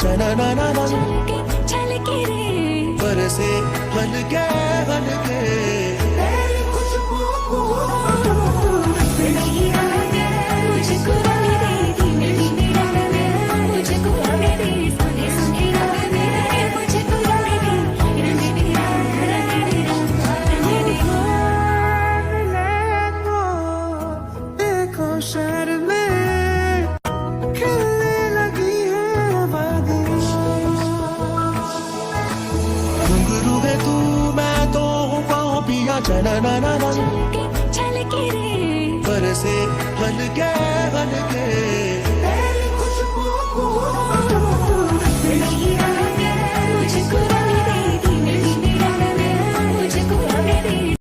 चना ना ना ना छलके रे बरसे हल्के हल्के तेरी खुशबू नहीं आने मुझको रंग दे धीमे धीमे रंग दे मुझको रंग दे सुने सुने रंग दे मुझको रंग दे रंग दे रंग दे रंग दे देखो शहर में खिलने लगी है वादियाँ घुंघरू है तू मैं तो हूँ पाँव पिया चना ना ना ना छलके रे बरसे हल्के हल्के